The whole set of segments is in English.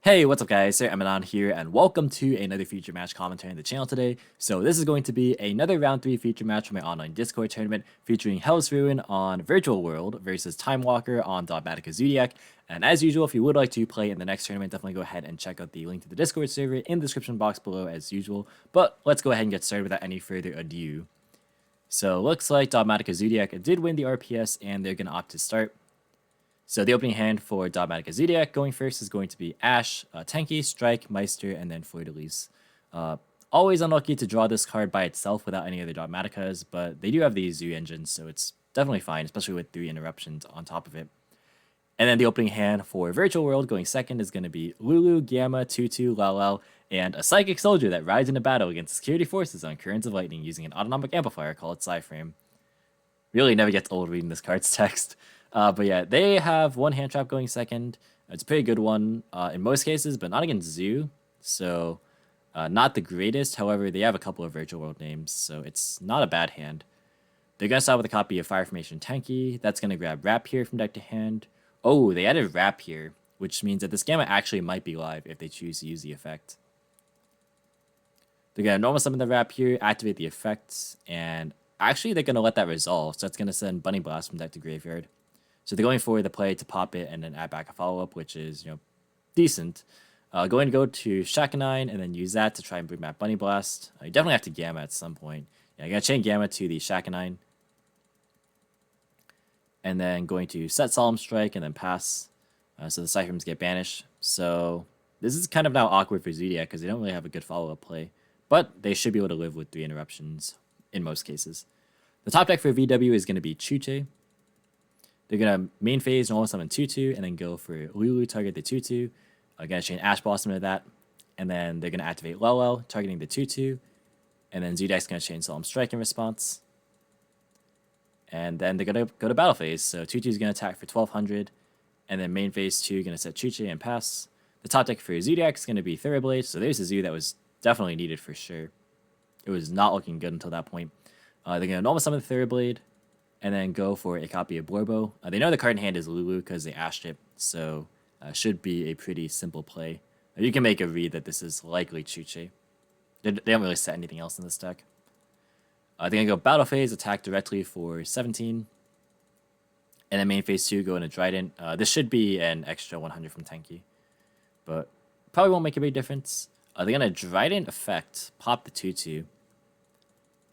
Hey, what's up guys, Sir Emanon here, and welcome to another feature match commentary on the channel today. So this is going to be another round 3 feature match from my online Discord tournament featuring Hell's Ruin on Virtual World versus Time Walker on Dogmatika Zoodiac. And as usual, if you would like to play in the next tournament, definitely go ahead and check out the link to the Discord server in the description box below as usual. But let's go ahead and get started without any further ado. So looks like Dogmatika Zoodiac did win the RPS and they're going to opt to start. So the opening hand for Dogmatika Zoodiac going first is going to be Ash, Tenki, Strike, Meister, and then Fleur-de-Lis. Always unlucky to draw this card by itself without any other Dogmatikas, but they do have the Zoo engines, so it's definitely fine, especially with 3 interruptions on top of it. And then the opening hand for Virtual World going second is going to be Lulu, Gamma, Tutu, Lau, and a Psychic Soldier that rides into battle against security forces on Currents of Lightning using an autonomic amplifier called Psyframe. Really never gets old reading this card's text. But yeah, they have one hand trap going second. It's a pretty good one in most cases, but not against Zoo. So not the greatest. However, they have a couple of Virtual World names, so it's not a bad hand. They're going to start with a copy of Fire Formation Tenki. That's going to grab Rapier from deck to hand. Oh, they added Rapier, which means that this Gamma actually might be live if they choose to use the effect. They're going to normal summon the Rapier, activate the effect, and actually they're going to let that resolve. So that's going to send Bunny Blast from deck to graveyard. So they're going for the play to pop it and then add back a follow-up, which is, decent. Going to go to Shakanine and then use that to try and bring back Bunny Blast. You definitely have to Gamma at some point. Yeah, you're going to chain Gamma to the Shakanine. And then going to set Solemn Strike and then pass. So the Cyphers get banished. So this is kind of now awkward for Zoodiac because they don't really have a good follow-up play. But they should be able to live with 3 interruptions in most cases. The top deck for VW is going to be Chuche. They're going to main phase normal summon Tutu and then go for Lulu, target the Tutu. Going to chain Ash Blossom to that. And then they're going to activate Lelo, targeting the Tutu. And then Zoodiac's going to chain Solemn Strike in response. And then they're going to go to battle phase. So Tutu's going to attack for 1200. And then main phase 2 going to set Chuche and pass. The top deck for Zoodiac is going to be Thoroughblade. So there's a Zoo that was definitely needed for sure. It was not looking good until that point. They're going to normal summon the Thoroughblade. And then go for a copy of Blorbo. They know the card in hand is Lulu because they ashed it, so should be a pretty simple play. You can make a read that this is likely Chuche. They don't really set anything else in this deck. They're going to go Battle Phase, attack directly for 17. And then main phase 2, go into Trident. This should be an extra 100 from Tenki, but probably won't make a big difference. They're going to Trident effect, pop the Tutu.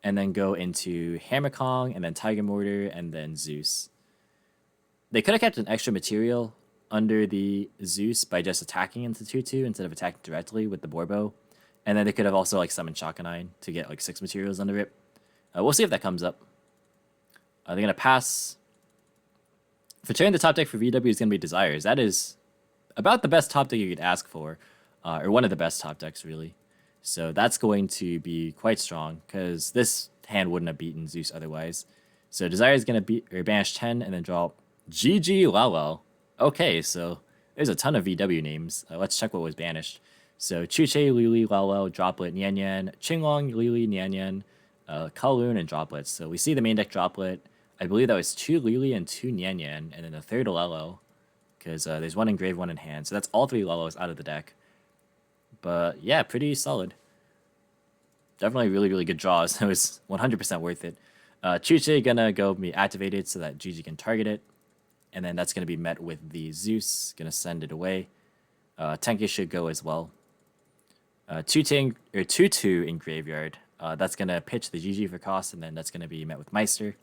And then go into Hammer Kong, and then Tiger Mortar, and then Zeus. They could have kept an extra material under the Zeus by just attacking into Tutu instead of attacking directly with the Borbo. And then they could have also summoned Shakanine to get 6 materials under it. We'll see if that comes up. They're going to pass. For turn, the top deck for VW is going to be Desires. That is about the best top deck you could ask for, or one of the best top decks, really. So that's going to be quite strong because this hand wouldn't have beaten Zeus otherwise. So Desire is going to banish 10 and then draw GG Lau. Okay, so there's a ton of VW names. Let's check what was banished. So Chuche, Lili, Lau, Droplet, Nian Nian, Qinglong, Lili, Nian Nian, Kowloon, and Droplets. So we see the main deck Droplet. I believe that was 2 Lili and 2 Nian Nian, and then a third Lelo because there's 1 in grave, 1 in hand. So that's all 3 Lelos out of the deck. But yeah, pretty solid. Definitely really, really good draws. It was 100% worth it. Chuche gonna go be activated so that GG can target it. And then that's gonna be met with the Zeus. Gonna send it away. Tenki should go as well. Tutu in graveyard. That's gonna pitch the GG for cost, and then that's gonna be met with Meister.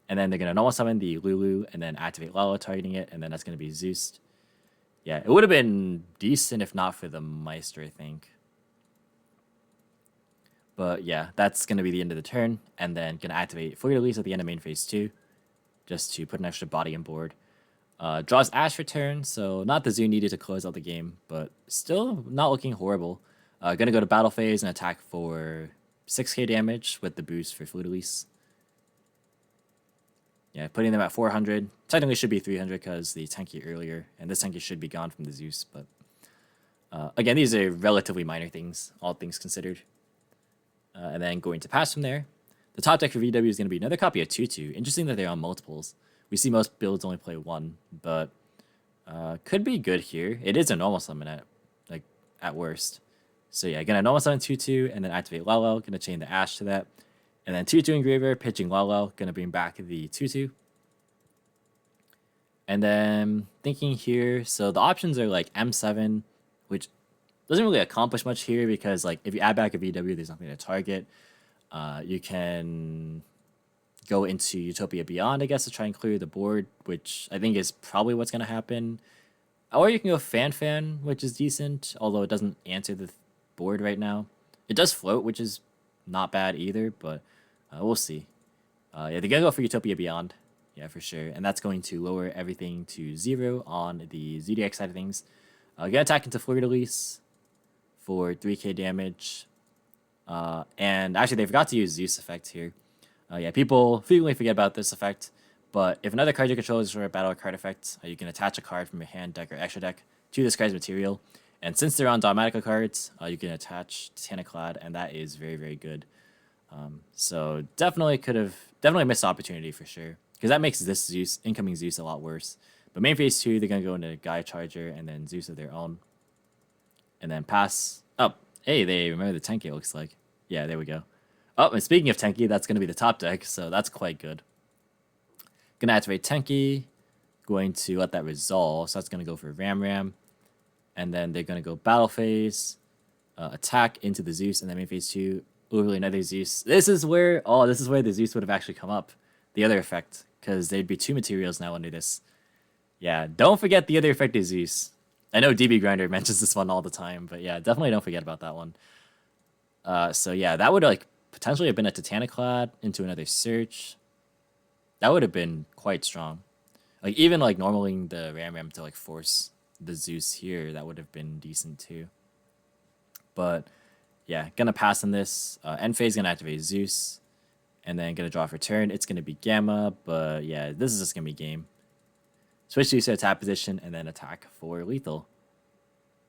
And then they're gonna normal summon the Lulu and then activate Lalo targeting it, and then that's gonna be Zeus. Yeah, it would have been decent if not for the Meister, I think. But yeah, that's going to be the end of the turn, and then going to activate Fleur-de-Lis at the end of main phase 2, just to put an extra body on board. Draws Ash for turn, so not the Zoo needed to close out the game, but still not looking horrible. Going to go to battle phase and attack for 6k damage with the boost for Fleur-de-Lis. Yeah, putting them at 400. Technically should be 300 because the Tenki earlier, and this Tenki should be gone from the Zeus. But again, these are relatively minor things, all things considered. And then going to pass from there. The top deck for VW is going to be another copy of Tutu. Interesting that they're on multiples. We see most builds only play 1, but could be good here. It is a normal summon at at worst. So yeah, gonna normal summon 2/2 and then activate Lalo, gonna chain the Ash to that. And then 2/2 Engraver, pitching Lalo, gonna bring back the 2/2. And then thinking here, so the options are like M7, which doesn't really accomplish much here because like if you add back a VW, there's nothing to target. You can go into Utopia Beyond, I guess, to try and clear the board, which I think is probably what's going to happen. Or you can go Fan, which is decent, although it doesn't answer the board right now. It does float, which is not bad either, but we'll see. Yeah, they're going to go for Utopia Beyond. Yeah, for sure. And that's going to lower everything to 0 on the Zoodiac side of things. Gonna attack into Fleur-de-Lis for 3k damage. And actually, they forgot to use Zeus effect here. Yeah, people frequently forget about this effect. But if another card you control is for a battle card effect, you can attach a card from your hand, deck, or extra deck to this card's material. And since they're on Dogmatika cards, you can attach Titanic-Clad, and that is very, very good. So definitely missed opportunity for sure. Because that makes this Zeus, incoming Zeus, a lot worse. But main phase 2, they're going to go into Gaia Charger and then Zeus of their own. And then pass. Oh, hey, they remember the Tenki, it looks like. Yeah, there we go. Oh, and speaking of Tenki, that's going to be the top deck, so that's quite good. Going to activate Tenki. Going to let that resolve, so that's going to go for Ram. And then they're going to go Battle Phase, attack into the Zeus, and then main phase 2, literally another Zeus. This is where the Zeus would have actually come up. The other effect, because there'd be 2 materials now under this. Yeah, don't forget the other effect is Zeus. I know DB Grinder mentions this one all the time, but yeah, definitely don't forget about that one. So yeah, that would like potentially have been a Titanic-Clad into another search. That would have been quite strong. Like even like normaling the Ram to like force the Zeus here, that would have been decent too. But yeah, gonna pass on this. End phase gonna activate Zeus. And then gonna draw for turn. It's gonna be Gamma, but yeah, this is just gonna be game. Switch to attack position and then attack for lethal.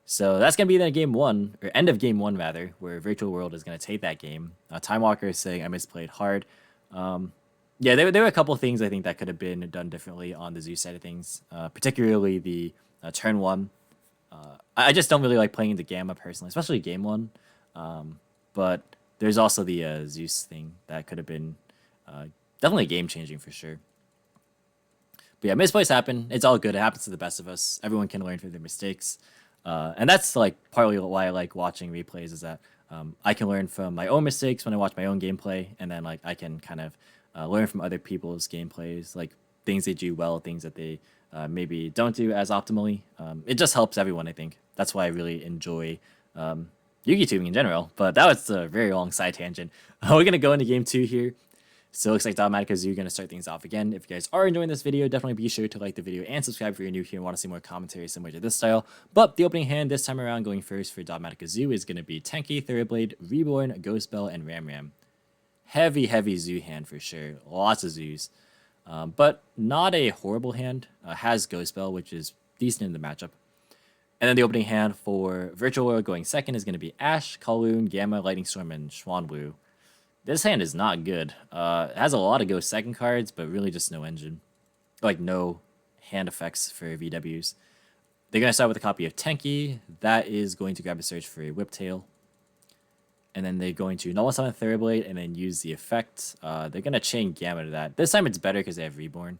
So that's gonna be then game 1, or end of game 1 rather, where Virtual World is gonna take that game. Time Walker is saying I misplayed hard. Yeah, there were a couple things I think that could have been done differently on the Zeus side of things, particularly the turn 1. I just don't really like playing into Gamma personally, especially game 1. But there's also the Zeus thing that could have been definitely game-changing for sure. But yeah, misplays happen. It's all good. It happens to the best of us. Everyone can learn from their mistakes. And that's like partly why I like watching replays is that I can learn from my own mistakes when I watch my own gameplay. And then like I can kind of learn from other people's gameplays, like things they do well, things that they maybe don't do as optimally. It just helps everyone, I think. That's why I really enjoy Yu-Gi tubing in general, but that was a very long side tangent. We're going to go into game 2 here. So it looks like Dogmatika Zoodiac going to start things off again. If you guys are enjoying this video, definitely be sure to like the video and subscribe if you're new here and want to see more commentary similar to this style. But the opening hand this time around going first for Dogmatika Zoodiac is going to be Tenki, Thoroughblade, Reborn, Ghost Bell, and Ram. Heavy Zoo hand for sure. Lots of Zoos. But not a horrible hand. Has Ghost Bell, which is decent in the matchup. And then the opening hand for Virtual World going second is going to be Ash, Kowloon, Gamma, Lightning Storm, and Schwanwu. This hand is not good. It has a lot of go second cards, but really just no engine. Like no hand effects for VWs. They're going to start with a copy of Tenki. That is going to grab a search for a Whiptail. And then they're going to normal summon Thoroughblade and then use the effect. They're going to chain Gamma to that. This time it's better because they have Reborn.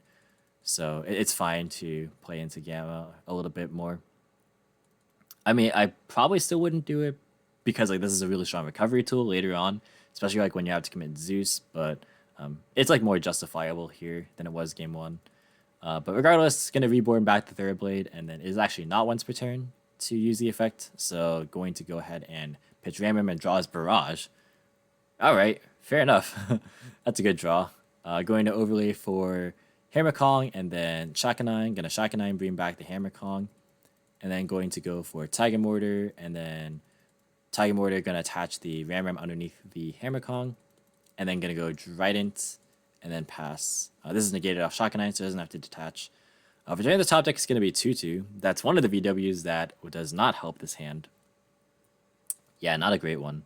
So it's fine to play into Gamma a little bit more. I mean, I probably still wouldn't do it because like this is a really strong recovery tool later on, especially like when you have to commit Zeus, but it's like more justifiable here than it was game 1. But regardless, it's going to Reborn back to Thoroughblade, and then it is actually not once per turn to use the effect, so going to go ahead and pitch Ram and draw his Barrage. Alright, fair enough. That's a good draw. Going to overlay for Hammer Kong, and then Shakanine, going to Shakanine bring back the Hammer Kong. And then going to go for Tiger Mortar, and then Tiger Mortar going to attach the Ram underneath the Hammer Kong, and then going to go Trident, and then pass. This is negated off Shakanine, so it doesn't have to detach. Returning the top deck is going to be 2/2. That's one of the VWs that does not help this hand. Yeah, not a great one.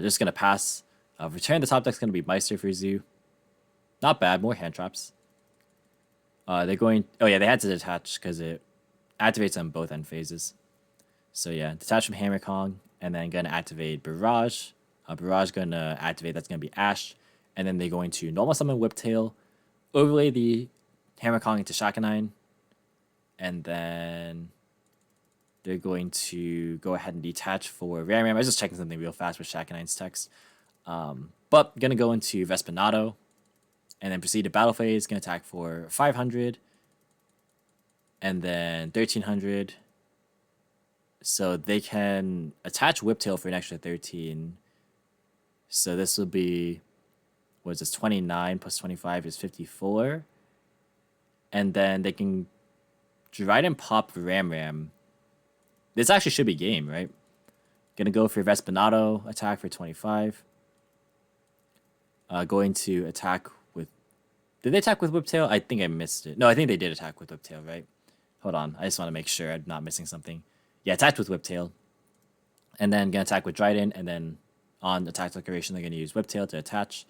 Just going to pass. Returning the top deck is going to be Meister for Zoo. Not bad, more hand traps. They're going... Oh yeah, they had to detach because it activates on both end phases. So yeah, detach from Hammer Kong, and then gonna activate Barrage. Barrage gonna activate, that's gonna be Ash. And then they're going to normal summon Whiptail, overlay the Hammer Kong into Shakanine, and then they're going to go ahead and detach for Ram Ram. I was just checking something real fast with Shakanine's text. But gonna go into Vespinato, and then proceed to Battle Phase, gonna attack for 500, and then 1300. So they can attach Whiptail for an extra 13. So this will be, what is this, 29 plus 25 is 54. And then they can Dryden pop Ram Ram. This actually should be game, right? Gonna go for Vespinato, attack for 25. Going to attack with... Did they attack with Whiptail? I think I missed it. No, I think they did attack with Whiptail, right? Hold on, I just want to make sure I'm not missing something. Yeah, attacked with Whiptail. And then gonna attack with Dryden, and then on attack declaration, they're gonna use Whiptail to attach.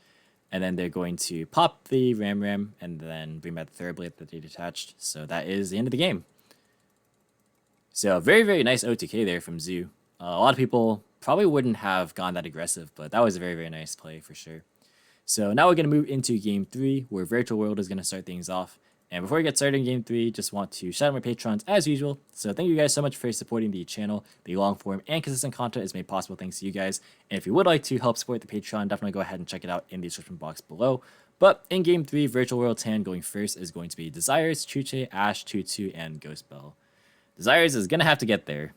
And then they're going to pop the Ram Ram, and then bring back the Third Blade that they detached. So that is the end of the game. So very, very nice OTK there from Zoo. A lot of people probably wouldn't have gone that aggressive, but that was a very, very nice play for sure. So now we're going to move into Game 3, where Virtual World is going to start things off. And before we get started in Game 3, just want to shout out my patrons as usual. So thank you guys so much for supporting the channel. The long form and consistent content is made possible thanks to you guys. And if you would like to help support the Patreon, definitely go ahead and check it out in the description box below. But in Game 3, Virtual World's hand going first is going to be Desires, Chuche, Ash, Tutu, and Ghost Bell. Desires is going to have to get there.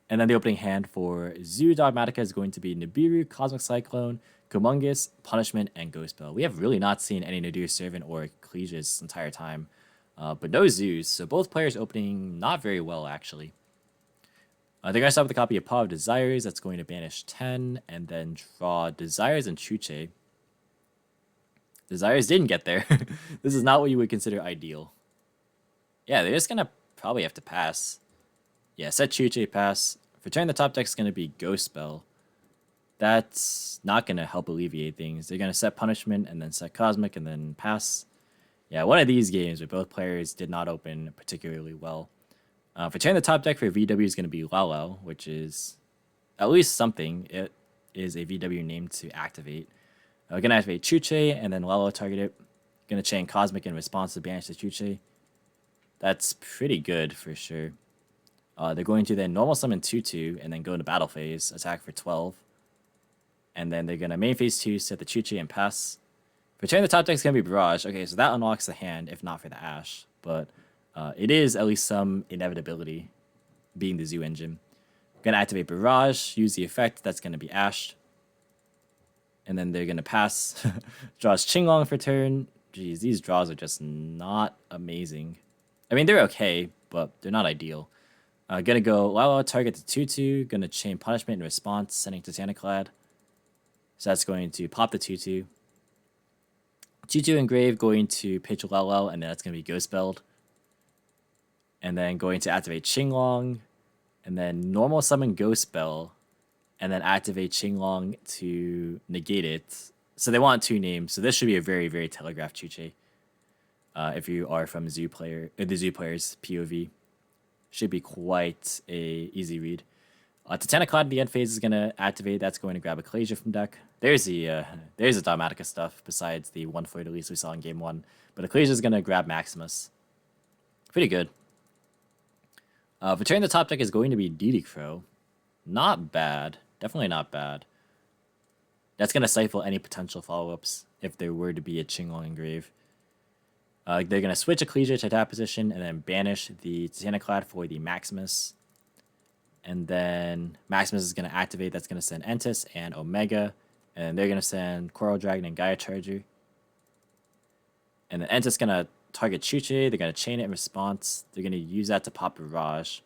And then the opening hand for Zoo Dogmatika is going to be Nibiru, Cosmic Cyclone, Kumungus, Punishment, and Ghost Bell. We have really not seen any Nadir Servant or Ecclesias this entire time. But no Zoos, so both players opening not very well, actually. They're going to start with a copy of Paw of Desires. That's going to banish 10, and then draw Desires and Chuche. Desires didn't get there. This is not what you would consider ideal. Yeah, they're just going to probably have to pass. Yeah, set Chuche, pass. For turn, the top deck is going to be Ghost Bell. That's not going to help alleviate things. They're going to set Punishment, and then set Cosmic, and then pass. Yeah, one of these games where both players did not open particularly well. For turn, the top deck for VW is going to be Lalo, which is at least something. It is a VW name to activate. We're going to activate Chuche, and then Lalo target it. Going to chain Cosmic in response to banish the Chuche. That's pretty good for sure. They're going to then normal summon Tutu, and then go into battle phase, attack for 12. And then they're going to main phase 2, set the Chuche, and pass. For turn, the top deck is going to be Barrage. Okay, so that unlocks the hand, if not for the Ash. But it is at least some inevitability, being the Zoo engine. Going to activate Barrage, use the effect, that's going to be Ash. And then they're going to pass. Draws Qinglong for turn. Jeez, these draws are just not amazing. I mean, they're okay, but they're not ideal. Gonna go Lalo, target the Tutu. Gonna chain Punishment in response, sending Titaniclad. So that's going to pop the Tutu. Tutu Engrave going to pitch Lalo, and then that's going to be Ghost Belled. And then going to activate Qinglong, and then normal summon Ghost Bell, and then activate Qinglong to negate it. So they want two names, so this should be a very, very telegraphed Chuche. If you are from Zoo player, the Zoo player's POV. Should be quite a easy read. Titaniclad in the end phase is going to activate. That's going to grab Ecclesia from deck. There's the Dogmatika stuff besides the 1 for release we saw in Game 1. But Ecclesia is going to grab Maximus. Pretty good. For turn, the top deck is going to be Didicro. Not bad. Definitely not bad. That's going to stifle any potential follow-ups if there were to be a Qinglong Engrave. They're going to switch Ecclesia to tap position and then banish the Titaniclad for the Maximus. And then Maximus is going to activate. That's going to send Entis and Omega. And they're going to send Coral Dragon and Gaia Charger. And then Entis is going to target Chuche. They're going to chain it in response. They're going to use that to pop Barrage.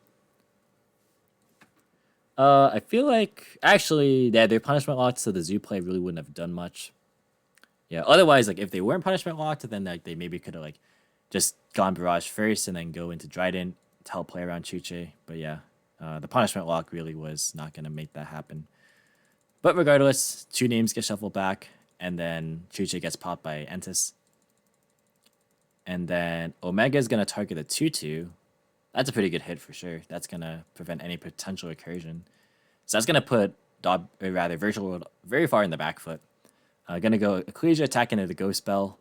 I feel like... Actually, yeah, they're punishment locked, so the Zoo play really wouldn't have done much. Yeah, otherwise, like, if they weren't punishment locked, then like they maybe could have like just gone Barrage first and then go into Dryden to help play around Chuche. But yeah, the punishment lock really was not going to make that happen. But regardless, two names get shuffled back, and then Chuche gets popped by Entis. And then Omega is going to target the Tutu. That's a pretty good hit for sure. That's going to prevent any potential recursion. So that's going to put Virtual World very far in the back foot. Going to go Ecclesia attack into the Ghost Bell.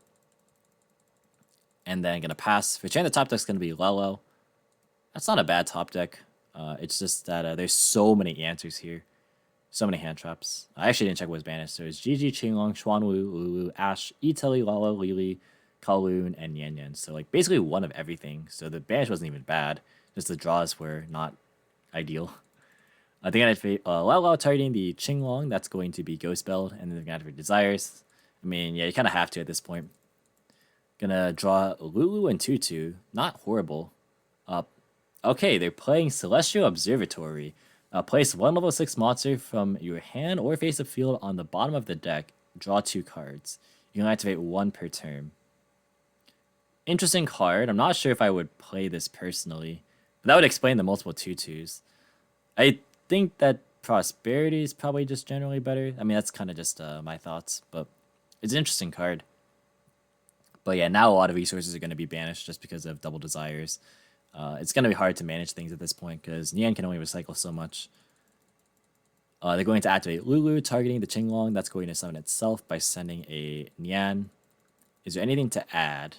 And then going to pass. For Chain, the top deck's going to be Lelo. That's not a bad top deck. It's just that there's so many answers here. So many hand traps. I actually didn't check what was banished. So it's GG, Qinglong, Xuanwu, Lulu, Ash, Itali, Lalo, Lili, Kowloon, and Yan Yan. So like basically one of everything. So the banish wasn't even bad. Just the draws were not ideal. I think I'd fade Lalo targeting the Qinglong. That's going to be Ghost Belled. And then they're going to have Desires. I mean, yeah, you kind of have to at this point. Gonna draw Lulu and Tutu. Not horrible. Okay, they're playing Celestial Observatory. Place one level 6 monster from your hand or face of field on the bottom of the deck. Draw 2 cards. You can activate 1 per turn. Interesting card. I'm not sure if I would play this personally. But that would explain the multiple 2/2s. I think that Prosperity is probably just generally better. I mean, that's kind of just my thoughts. But it's an interesting card. But yeah, now a lot of resources are going to be banished just because of Double Desires. It's going to be hard to manage things at this point because Nian can only recycle so much. They're going to activate Lulu, targeting the Qinglong. That's going to summon itself by sending a Nian. Is there anything to add?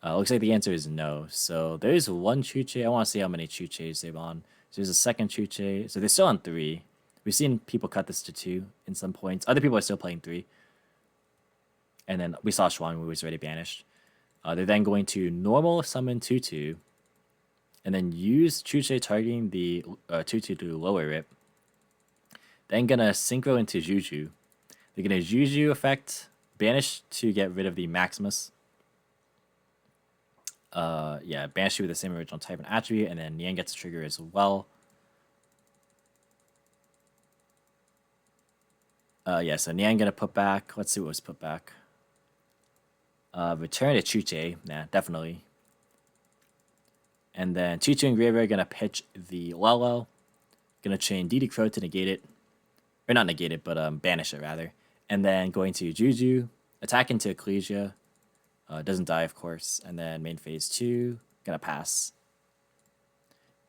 Looks like the answer is no. So there's one Chuche. I want to see how many Chuches they've on. So there's a second Chuche. So they're still on 3. We've seen people cut this to 2 in some points. Other people are still playing 3. And then we saw Xuan, who was already banished. They're then going to normal summon Tutu. And then use Chuche targeting the Tutu to lower it. Then gonna synchro into Juju. They're gonna Juju effect, banish to get rid of the Maximus. Yeah, banish you with the same original type and attribute, and then Nian gets a trigger as well. Yeah, so Nian gonna put back. Let's see what was put back. Return to Chuche. Nah, definitely. And then Tutu and Graver are going to pitch the Lelo. Going to chain DD Crow to negate it. Or not negate it, but banish it rather. And then going to Juju. Attack into Ecclesia. Doesn't die, of course. And then main phase 2. Going to pass.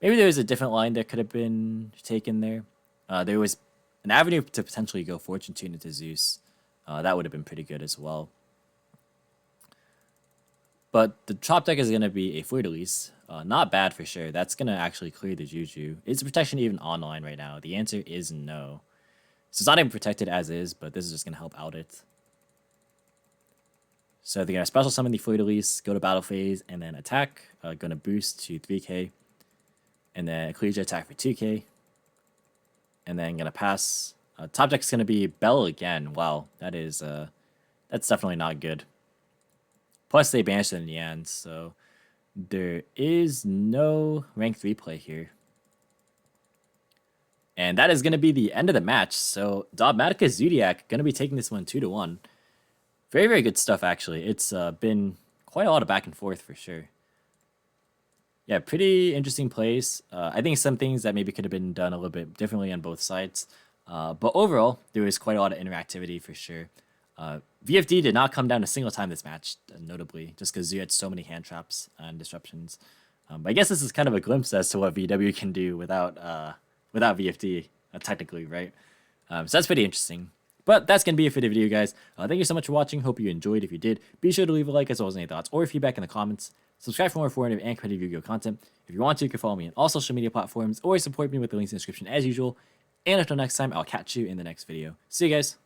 Maybe there was a different line that could have been taken there. There was an avenue to potentially go Fortune Tune into Zeus. That would have been pretty good as well. But the top deck is going to be a Fleur-de-Lis. Not bad for sure. That's going to actually clear the Juju. Is the protection even online right now? The answer is no. So it's not even protected as is, but this is just going to help out it. So they're going to special summon the Fleur-de-Lis, go to battle phase, and then attack. Going to boost to 3k. And then Ecclesia attack for 2k. And then going to pass. Top deck is going to be Bell again. Wow, that is that's definitely not good. Plus, they banished it in the end, so there is no rank 3 play here. And that is going to be the end of the match. So, Dogmatika Zoodiac going to be taking this one 2-1. Very, very good stuff, actually. It's been quite a lot of back and forth for sure. Yeah, pretty interesting plays. I think some things that maybe could have been done a little bit differently on both sides. But overall, there was quite a lot of interactivity for sure. VFD did not come down a single time this match, notably, just because you had so many hand traps and disruptions. But I guess this is kind of a glimpse as to what VW can do without VFD, technically, right? So that's pretty interesting. But that's going to be it for the video, guys. Thank you so much for watching. Hope you enjoyed. If you did, be sure to leave a like as well as any thoughts or feedback in the comments. Subscribe for more informative and competitive Yu-Gi-Oh content. If you want to, you can follow me on all social media platforms or support me with the links in the description as usual. And until next time, I'll catch you in the next video. See you guys.